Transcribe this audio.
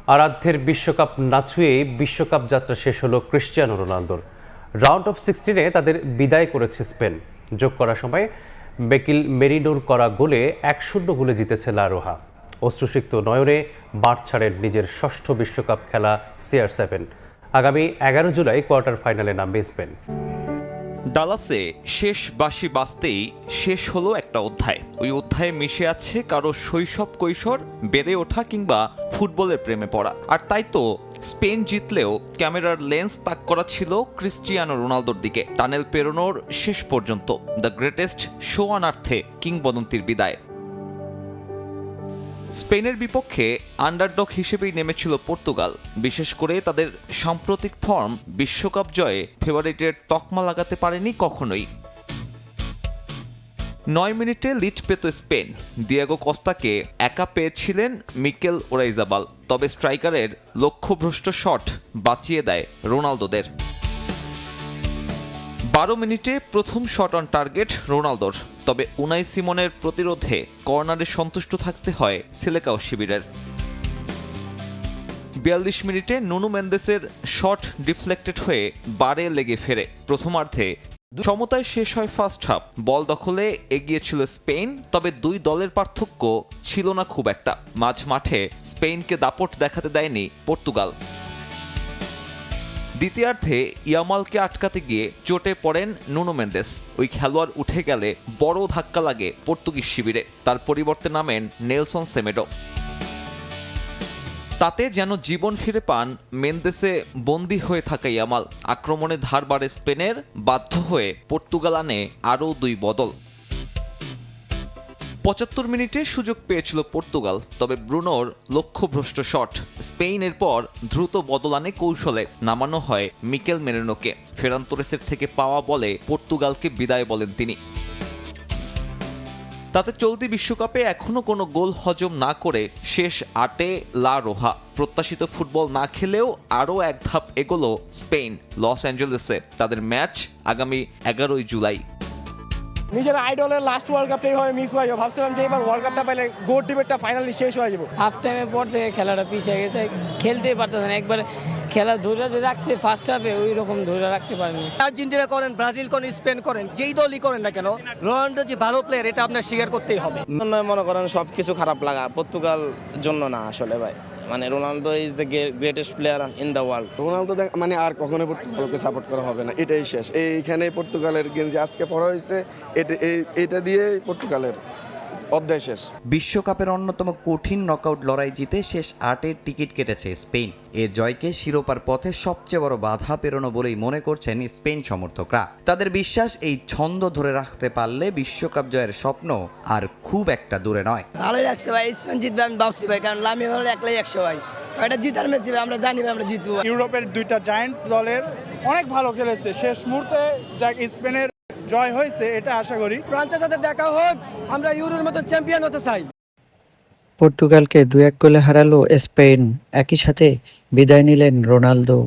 আরাধ্যের বিশ্বকাপ না ছুঁয়ে বিশ্বকাপ যাত্রা শেষ হলো ক্রিস্টিয়ানো রোনালদোর। রাউন্ড অফ 16-এ তাদের বিদায় করেছে স্পেন। যোগ করার সময় বেকিল মেরিনোর করা গোলে 1-0 গোলে জিতেছে লা রোহা। অশ্রুসিক্ত নয়নে বাট ছাড়েন নিজের ষষ্ঠ বিশ্বকাপ খেলা CR7। আগামী 11 জুলাই কোয়ার্টার ফাইনালে নামবে স্পেন। ডালাসে শেষ বাঁশি বাজতেই শেষ হলো একটা অধ্যায়। ওই অধ্যায়ে মিশে আছে কারো শৈশব কৈশোর, বেড়ে ওঠা কিংবা ফুটবলের প্রেমে পড়া। আর তাই তো স্পেন জিতলেও ক্যামেরার লেন্স তাক করা ছিল ক্রিস্টিয়ানো রোনালদোর দিকে। টানেল পেরোনোর শেষ পর্যন্ত দ্য গ্রেটেস্ট শো অন আর্থে কিংবদন্তির বিদায়। স্পেনের বিপক্ষে আন্ডারডগ হিসেবেই নেমেছিল পর্তুগাল। বিশেষ করে তাদের সাম্প্রতিক ফর্ম বিশ্বকাপ জয়ে ফেভারিটের তকমা লাগাতে পারেনি কখনোই। 9 মিনিটে লিড পেত স্পেন। দিয়েগো কস্তাকে একা পেয়েছিলেন মিকেল ওরাইজাবাল, তবে স্ট্রাইকারের লক্ষ্যভ্রষ্ট শট বাঁচিয়ে দেয় রোনালদোদের। 12 মিনিটে প্রথম শট অন টার্গেট রোনালদোর, তবে উনাই সিমনের প্রতিরোধে কর্নারে সন্তুষ্ট থাকতে হয় সিলেকাও শিবিরের। 42 মিনিটে নুনো মেন্দেসের শট ডিফ্লেক্টেড হয়ে বারে লেগে ফেরে। প্রথমার্ধে সমতায় শেষ হয় ফার্স্ট হাফ। বল দখলে এগিয়েছিল স্পেন, তবে দুই দলের পার্থক্য ছিল না খুব একটা। মাঝ মাঠে স্পেনকে দাপট দেখাতে দেয়নি পর্তুগাল। দ্বিতীয়ার্ধে ইয়ামালকে আটকাতে গিয়ে চোটে পড়েন নুনো মেন্দেস। ওই খেলোয়াড় উঠে গেলে বড় ধাক্কা লাগে পর্তুগিজ শিবিরে। তার পরিবর্তে নামেন নেলসন সেমেডো। তাতে যেন জীবন ফিরে পান মেন্দেসে বন্দী হয়ে থাকা ইয়ামাল। আক্রমণে ধার বাড়ে স্পেনের, বাধ্য হয়ে পর্তুগাল আনে আরও দুই বদল। 75 মিনিটে সুযোগ পেয়েছিল পর্তুগাল, তবে ব্রুনোর লক্ষ্যভ্রষ্ট শট। স্পেনের পর দ্রুত বদল আনে কৌশলে। নামানো হয় মিকেল মেরিনোকে। ফেরান তোরেসের থেকে পাওয়া বলে পর্তুগালকে বিদায় বলেন তিনি। তাতে চলতি বিশ্বকাপে এখনো কোনো গোল হজম না করে শেষ 8-এ লা রোহা। প্রত্যাশিত ফুটবল না খেলেও আরও এক ধাপ এগোলো স্পেন লস অ্যাঞ্জেলেসে। তাদের ম্যাচ আগামী 11 জুলাই। নিজের আইডলের লাস্ট ওয়ার্ল্ড কাপটা এইভাবে মিস হয়ে যাবে। ভাবছিলাম যে এবার ওয়ার্ল্ড কাপটা পাইলে গোট ডিবেটটা ফাইনালি শেষ হয়ে যাবে। হাফ টাইমের পর থেকে খেলাটা পিছিয়ে গেছে, খেলতেই পারতেছে না। একবার খেলা ধরে রাখছে ফার্স্ট হাফে, ওই রকম ধরে রাখতে পারেনি। আর্জেন্টিনা করেন, ব্রাজিল করেন, স্পেন করেন, যেই দলই করেন না কেন, রোনাল্ডো যে ভালো প্লেয়ার এটা আপনার স্বীকার করতেই হবে। মনে করেন সব কিছু খারাপ লাগা পর্তুগাল জন্য না আসলে ভাই, মানে Ronaldo is the greatest player in the world. Ronaldo মানে আর কখনো পর্তুগালকে সাপোর্ট করা হবে না, এটাই শেষ। এইখানে পর্তুগালের গেঞ্জি আজকে পড়া হয়েছে, এটা দিয়ে পর্তুগালের অধ্যায় শেষ। বিশ্বকাপের অন্যতম কঠিন নকআউট লড়াই জিতে শেষ 8-এর টিকিট কেটেছে স্পেন। এ জয়কে শিরোপার পথে সবচেয়ে বড় বাধা পেরোনো বলেই মনে করছেন স্পেন সমর্থকরা। তাদের বিশ্বাস এই ছন্দ ধরে রাখতে পারলে বিশ্বকাপ জয়ের স্বপ্ন আর খুব একটা দূরে নয়। ভালোই লাগছে ভাই, স্পেন জিতবে আমি ভাবছি ভাই, কারণ লামি হলে একলাই 100 ভাই। এটা জিতার ম্যাচ ভাই, আমরা জানি ভাই আমরা জিতবো। ইউরোপের দুইটা জায়ান্ট দলের অনেক ভালো খেলেছে। শেষ মুহূর্তে যা স্পেনের জয় হয়েছে, এটা আশা করি ফ্রান্সের সাথে দেখা হোক, আমরা ইউরোর মতো চ্যাম্পিয়ন হতে চাই। পর্তুগালকে 2-1 গোলে হারালো স্পেন। একই সাথে বিদায় নিলেন রোনালদো।